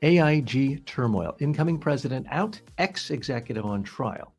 AIG turmoil. Incoming president out, ex-executive on trial.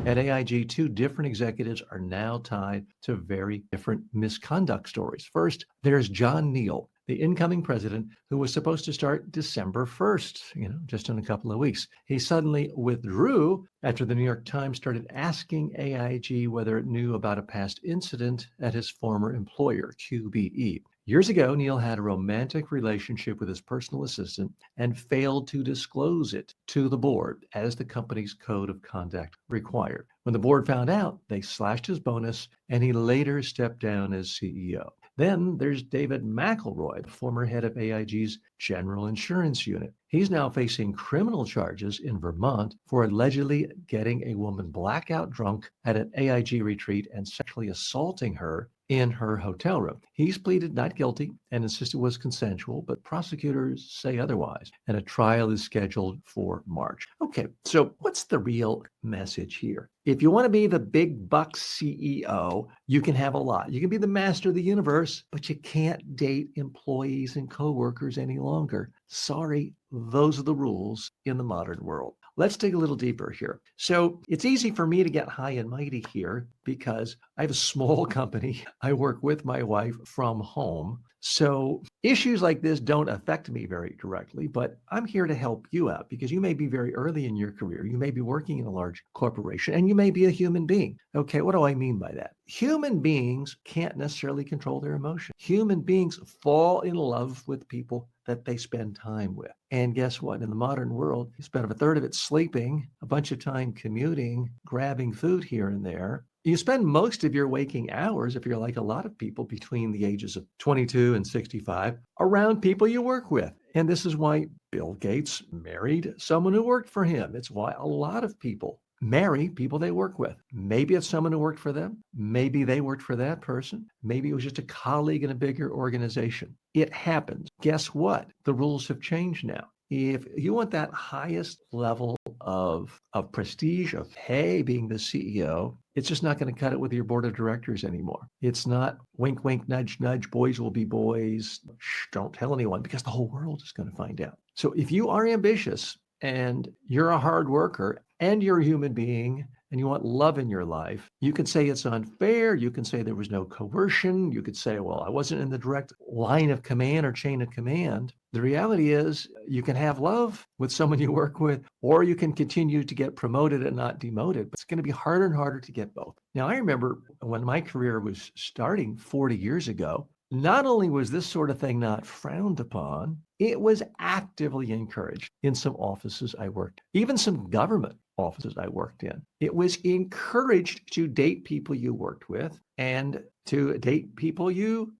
At AIG, two different executives are now tied to very different misconduct stories. First, there's John Neal, the incoming president who was supposed to start December 1st, just in a couple of weeks. He suddenly withdrew after the New York Times started asking AIG whether it knew about a past incident at his former employer, QBE. Years ago, Neal had a romantic relationship with his personal assistant and failed to disclose it to the board, as the company's code of conduct required. When the board found out, they slashed his bonus, and he later stepped down as CEO. Then there's David McElroy, the former head of AIG's general insurance unit. He's now facing criminal charges in Vermont for allegedly getting a woman blackout drunk at an AIG retreat and sexually assaulting her in her hotel room. He's pleaded not guilty and insisted it was consensual, but prosecutors say otherwise, and a trial is scheduled for March. Okay, so what's the real message here? If you want to be the big bucks CEO, you can have a lot. You can be the master of the universe, but you can't date employees and coworkers any longer. Sorry, those are the rules in the modern world. Let's dig a little deeper here. So it's easy for me to get high and mighty here because I have a small company. I work with my wife from home. So issues like this don't affect me very directly, but I'm here to help you out because you may be very early in your career. You may be working in a large corporation and you may be a human being. Okay, what do I mean by that? Human beings can't necessarily control their emotions. Human beings fall in love with people that they spend time with. And guess what? In the modern world, you spend a third of it sleeping, a bunch of time commuting, grabbing food here and there. You spend most of your waking hours, if you're like a lot of people between the ages of 22 and 65, around people you work with. And this is why Bill Gates married someone who worked for him. It's why a lot of people marry people they work with. Maybe it's someone who worked for them. Maybe they worked for that person. Maybe it was just a colleague in a bigger organization. It happens. Guess what? The rules have changed now. If you want that highest level of prestige, of hey, being the CEO, it's just not going to cut it with your board of directors anymore. It's not wink, wink, nudge, nudge, boys will be boys. Shh, don't tell anyone because the whole world is going to find out. So if you are ambitious and you're a hard worker and you're a human being and you want love in your life, you can say it's unfair. You can say there was no coercion. You could say, well, I wasn't in the direct line of command or chain of command. The reality is you can have love with someone you work with, or you can continue to get promoted and not demoted, but it's going to be harder and harder to get both. Now, I remember when my career was starting 40 years ago, not only was this sort of thing not frowned upon, it was actively encouraged in some offices I worked, even some government offices I worked in. It was encouraged to date people you worked with and to date people you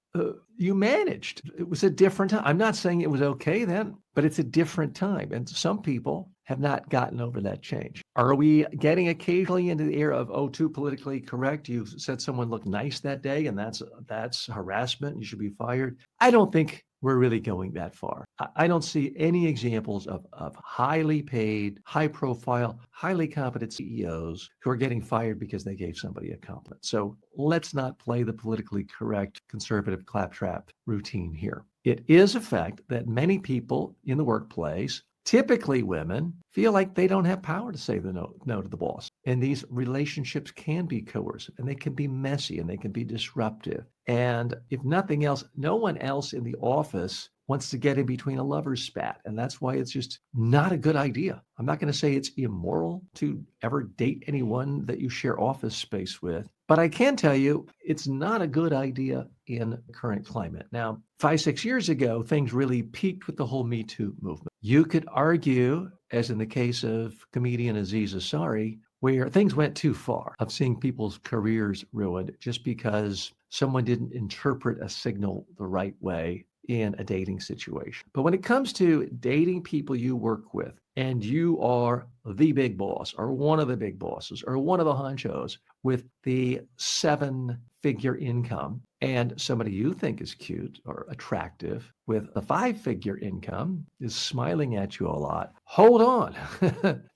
managed. It was a different time. I'm not saying it was okay then, but it's a different time. And some people have not gotten over that change. Are we getting occasionally into the era of, oh, too politically correct? You said someone looked nice that day and that's harassment. You should be fired. I don't think we're really going that far. I don't see any examples of highly paid, high profile, highly competent CEOs who are getting fired because they gave somebody a compliment. So let's not play the politically correct conservative claptrap routine here. It is a fact that many people in the workplace, typically women, feel like they don't have power to say the no to the boss. And these relationships can be coercive and they can be messy and they can be disruptive. And if nothing else, no one else in the office wants to get in between a lover's spat. And that's why it's just not a good idea. I'm not going to say it's immoral to ever date anyone that you share office space with, but I can tell you it's not a good idea in the current climate. Now, 5-6 years ago, things really peaked with the whole Me Too movement. You could argue, as in the case of comedian Aziz Ansari, where things went too far of seeing people's careers ruined just because someone didn't interpret a signal the right way in a dating situation. But when it comes to dating people you work with and you are the big boss or one of the big bosses or one of the honchos with the 7-figure income and somebody you think is cute or attractive with a 5-figure income is smiling at you a lot, hold on,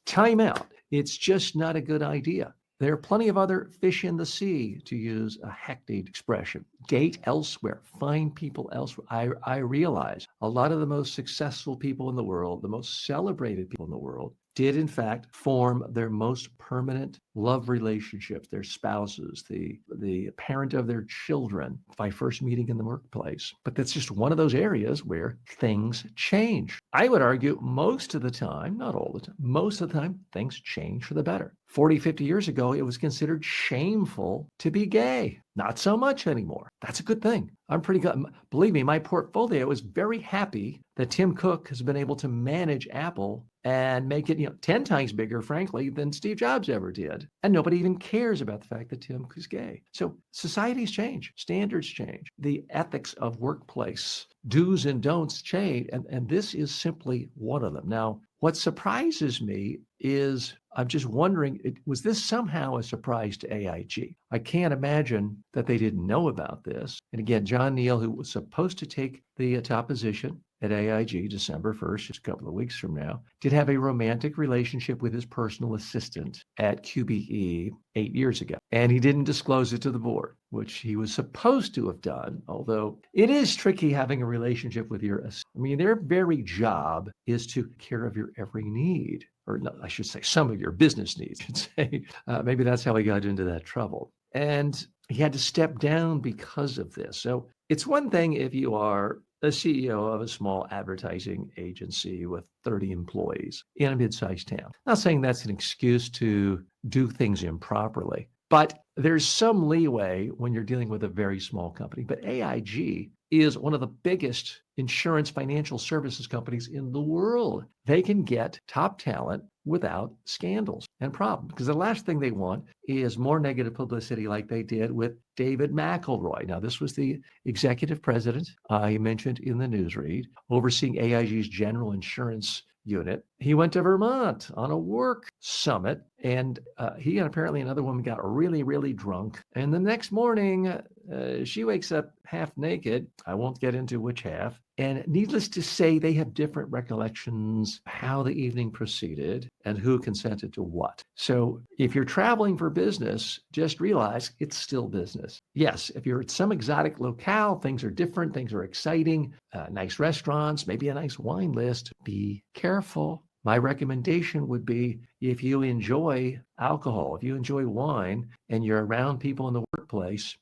time out. It's just not a good idea. There are plenty of other fish in the sea, to use a hackneyed expression. Date elsewhere, find people elsewhere. I realize a lot of the most successful people in the world, the most celebrated people in the world, did in fact form their most permanent love relationships, their spouses, the parent of their children, by first meeting in the workplace. But that's just one of those areas where things change. I would argue most of the time, not all the time, most of the time, things change for the better. 40, 50 years ago, it was considered shameful to be gay. Not so much anymore. That's a good thing. I'm pretty good. Believe me, my portfolio is very happy that Tim Cook has been able to manage Apple and make it, 10 times bigger, frankly, than Steve Jobs ever did. And nobody even cares about the fact that Tim is gay. So societies change, standards change, the ethics of workplace, do's and don'ts change. And this is simply one of them. Now, what surprises me is I'm just wondering, was this somehow a surprise to AIG? I can't imagine that they didn't know about this. And again, John Neal, who was supposed to take the top position at AIG December 1st, just a couple of weeks from now, did have a romantic relationship with his personal assistant at QBE 8 years ago. And he didn't disclose it to the board, which he was supposed to have done, although it is tricky having a relationship with your assistant. I mean, their very job is to take care of your every need. Or no, I should say some of your business needs, I should say. Maybe that's how he got into that trouble. And he had to step down because of this. So it's one thing if you are a CEO of a small advertising agency with 30 employees in a mid-sized town. Not saying that's an excuse to do things improperly, but there's some leeway when you're dealing with a very small company. But AIG is one of the biggest insurance financial services companies in the world. They can get top talent without scandals and problems, because the last thing they want is more negative publicity like they did with David McElroy. Now, this was the executive president I mentioned in the newsread, overseeing AIG's general insurance unit. He went to Vermont on a work summit, and he and apparently another woman got really, really drunk. And the next morning, she wakes up half naked. I won't get into which half. And needless to say, they have different recollections how the evening proceeded and who consented to what. So if you're traveling for business, just realize it's still business. Yes, if you're at some exotic locale, things are different, things are exciting, nice restaurants, maybe a nice wine list. Be careful. My recommendation would be, if you enjoy alcohol, if you enjoy wine and you're around people in the workplace,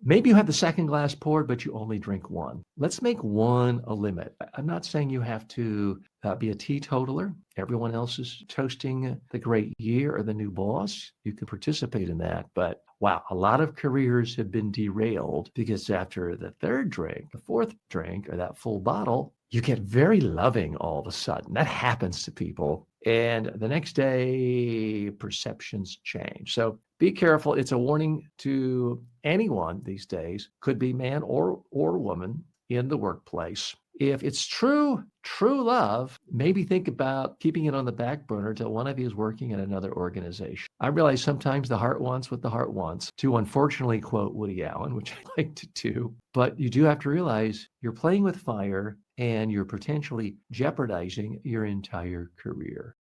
maybe you have the second glass poured, but you only drink one. Let's make one a limit. I'm not saying you have to be a teetotaler. Everyone else is toasting the great year or the new boss. You can participate in that. But wow, a lot of careers have been derailed because after the third drink, the fourth drink, or that full bottle, you get very loving all of a sudden. That happens to people. And the next day, perceptions change. So be careful. It's a warning to anyone these days, could be man or woman in the workplace. If it's true love, maybe think about keeping it on the back burner till one of you is working at another organization. I realize sometimes the heart wants what the heart wants, to unfortunately quote Woody Allen, which I like to do. But you do have to realize you're playing with fire and you're potentially jeopardizing your entire career.